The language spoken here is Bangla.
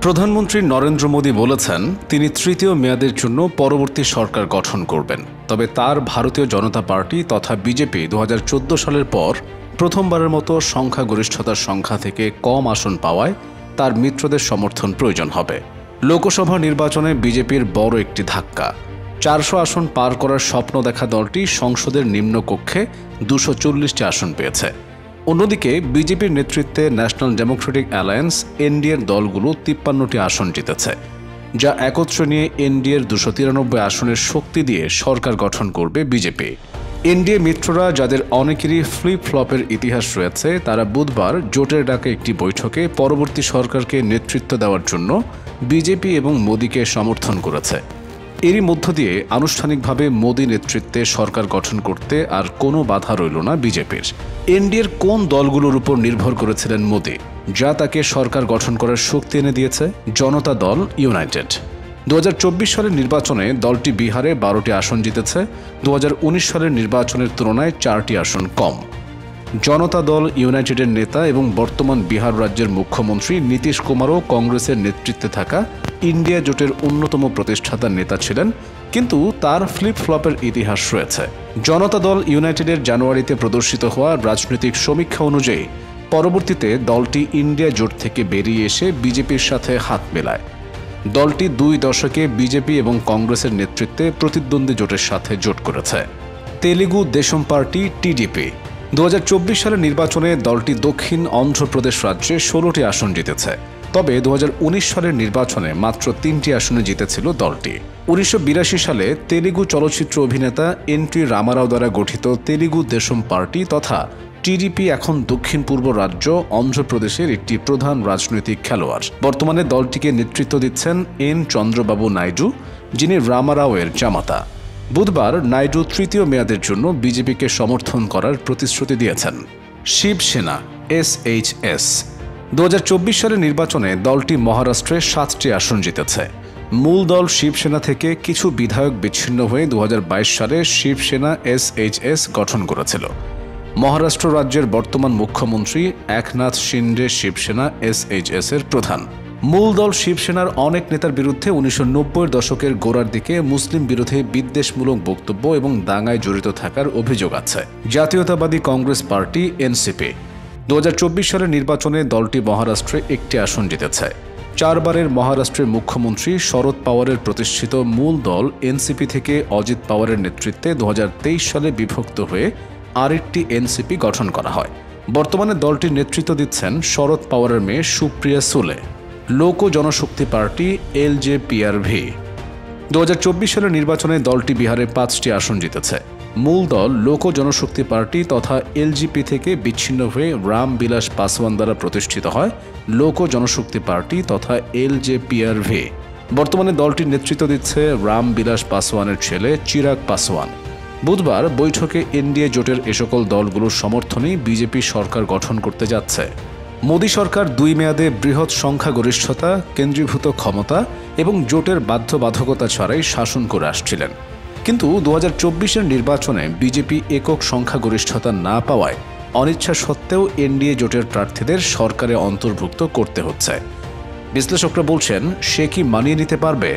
প্রধানমন্ত্রী নরেন্দ্র মোদী বলেছেন তিনি তৃতীয় মেয়াদের জন্য পরবর্তী সরকার গঠন করবেন। তবে তার ভারতীয় জনতা পার্টি তথা বিজেপি 2014 সালের পর প্রথমবারের মতো সংখ্যাগরিষ্ঠতার সংখ্যা থেকে কম আসন পাওয়ায় তার মিত্রদের সমর্থন প্রয়োজন হবে। লোকসভা নির্বাচনে বিজেপির বড় একটি ধাক্কা। 400 আসন পার করার স্বপ্ন দেখা দলটি সংসদের নিম্নকক্ষে 240টি আসন পেয়েছে। অন্যদিকে বিজেপির নেতৃত্বে ন্যাশনাল ডেমোক্রেটিক অ্যালায়েন্স এনডিএর দলগুলো 53টি আসন জিতেছে, যা একত্রে নিয়ে এনডিএর 293 আসনের শক্তি দিয়ে সরকার গঠন করবে বিজেপি। এনডিএ মিত্ররা, যাদের অনেকেরই ফ্লিপ ফ্লপের ইতিহাস রয়েছে, তারা বুধবার জোটের ডাকে একটি বৈঠকে পরবর্তী সরকারকে নেতৃত্ব দেওয়ার জন্য বিজেপি এবং মোদীকে সমর্থন করেছে। এরই মধ্য দিয়ে আনুষ্ঠানিকভাবে মোদী নেতৃত্বে সরকার গঠন করতে আর কোনো বাধা রইল না বিজেপির। এনডিএর কোন দলগুলোর উপর নির্ভর করেছিলেন মোদী, যা তাকে সরকার গঠন করার শক্তি এনে দিয়েছে? জনতা দল ইউনাইটেড। 2024 সালের নির্বাচনে দলটি বিহারে 12টি আসন জিতেছে। 2019 সালের নির্বাচনের তুলনায় 4টি আসন কম। জনতা দল ইউনাইটেডের নেতা এবং বর্তমান বিহার রাজ্যের মুখ্যমন্ত্রী নীতিশ কুমারও কংগ্রেসের নেতৃত্বে থাকা ইন্ডিয়া জোটের অন্যতম প্রতিষ্ঠাতার নেতা ছিলেন, কিন্তু তার ফ্লিপ ফ্লপের ইতিহাস রয়েছে। জনতা দল ইউনাইটেডের জানুয়ারিতে প্রদর্শিত হওয়া রাজনৈতিক সমীক্ষা অনুযায়ী পরবর্তীতে দলটি ইন্ডিয়া জোট থেকে বেরিয়ে এসে বিজেপির সাথে হাত মেলায়। দলটি 2 দশকে বিজেপি এবং কংগ্রেসের নেতৃত্বে প্রতিদ্বন্দ্বী জোটের সাথে জোট করেছে। Telugu Deschamps party TDP. 2024 সালের নির্বাচনে দলটি দক্ষিণ অন্ধ্রপ্রদেশ রাজ্যে 16টি আসন জিতেছে। তবে 2019 সালের নির্বাচনে মাত্র 3টি আসনে জিতেছিল দলটি। 1982 সালে তেলেগু চলচ্চিত্র অভিনেতা এনটি রামারাও দ্বারা গঠিত তেলেগু দেশম পার্টি তথা টিডিপি এখন দক্ষিণ পূর্ব রাজ্য অন্ধ্রপ্রদেশের একটি প্রধান রাজনৈতিক খেলোয়াড়। বর্তমানে দলটিকে নেতৃত্ব দিচ্ছেন এন চন্দ্রবাবু নাইডু, যিনি রামারাওয়ের জামাতা। বুধবার নাইডু তৃতীয় মেয়াদের জন্য বিজেপিকে সমর্থন করার প্রতিশ্রুতি দিয়েছেন। শিবসেনা SHS। 2024 সালের নির্বাচনে দলটি মহারাষ্ট্রে 7টি আসন জিতেছে। মূল দল শিবসেনা থেকে কিছু বিধায়ক বিচ্ছিন্ন হয়ে 2022 সালে শিবসেনা SHS গঠন করেছিল। মহারাষ্ট্র রাজ্যের বর্তমান মুখ্যমন্ত্রী একনাথ শিন্ডে শিবসেনা SHS এর প্রধান। মূল দল শিবসেনার অনেক নেতার বিরুদ্ধে 1990-এর দশকের গোড়ার দিকে মুসলিম বিরোধী বিদ্বেষমূলক বক্তব্য এবং দাঙ্গায় জড়িত থাকার অভিযোগ আছে। জাতীয়তাবাদী কংগ্রেস পার্টি NCP। 2024 সালের নির্বাচনে দলটি মহারাষ্ট্রে 1টি আসন জিতেছে। 4 বারের মহারাষ্ট্রের মুখ্যমন্ত্রী শরদ পাওয়ারের প্রতিষ্ঠিত মূল দল NCP থেকে অজিত পাওয়ারের নেতৃত্বে 2023 সালে বিভক্ত হয়ে আরেকটি NCP গঠন করা হয়। বর্তমানে দলটির নেতৃত্ব দিচ্ছেন শরদ পাওয়ারের মেয়ে সুপ্রিয়া সুলে। লোক জনশক্তি পার্টি LJPRV। 2024 সালের নির্বাচনে দলটি বিহারে 5টি আসন জিতেছে। মূল দল লোক জনশক্তি পার্টি তথা LJP থেকে বিচ্ছিন্ন হয়ে রামবিলাস পাসওয়ান দ্বারা প্রতিষ্ঠিত হয় লোক জনশক্তি পার্টি তথা LJPRV। বর্তমানে দলটির নেতৃত্ব দিচ্ছে রামবিলাস পাসওয়ানের ছেলে চিরাগ পাসওয়ান। বুধবার বৈঠকে এনডিএ জোটের এ সকল দলগুলোর সমর্থনেই বিজেপি সরকার গঠন করতে যাচ্ছে। মোদী সরকার 2 মেয়াদে বৃহৎ সংখ্যাগরিষ্ঠতা, কেন্দ্রীভূত ক্ষমতা এবং জোটের বাধ্যবাধকতা ছাড়াই শাসন করে আসছিলেন। কিন্তু 2024-এর নির্বাচনে বিজেপি একক সংখ্যাগরিষ্ঠতা না পাওয়ায় অনিচ্ছা সত্ত্বেও এনডিএ জোটের প্রার্থীদের সরকারে অন্তর্ভুক্ত করতে হচ্ছে। বিশ্লেষকরা বলছেন, সে কি মানিয়ে নিতে পারবে?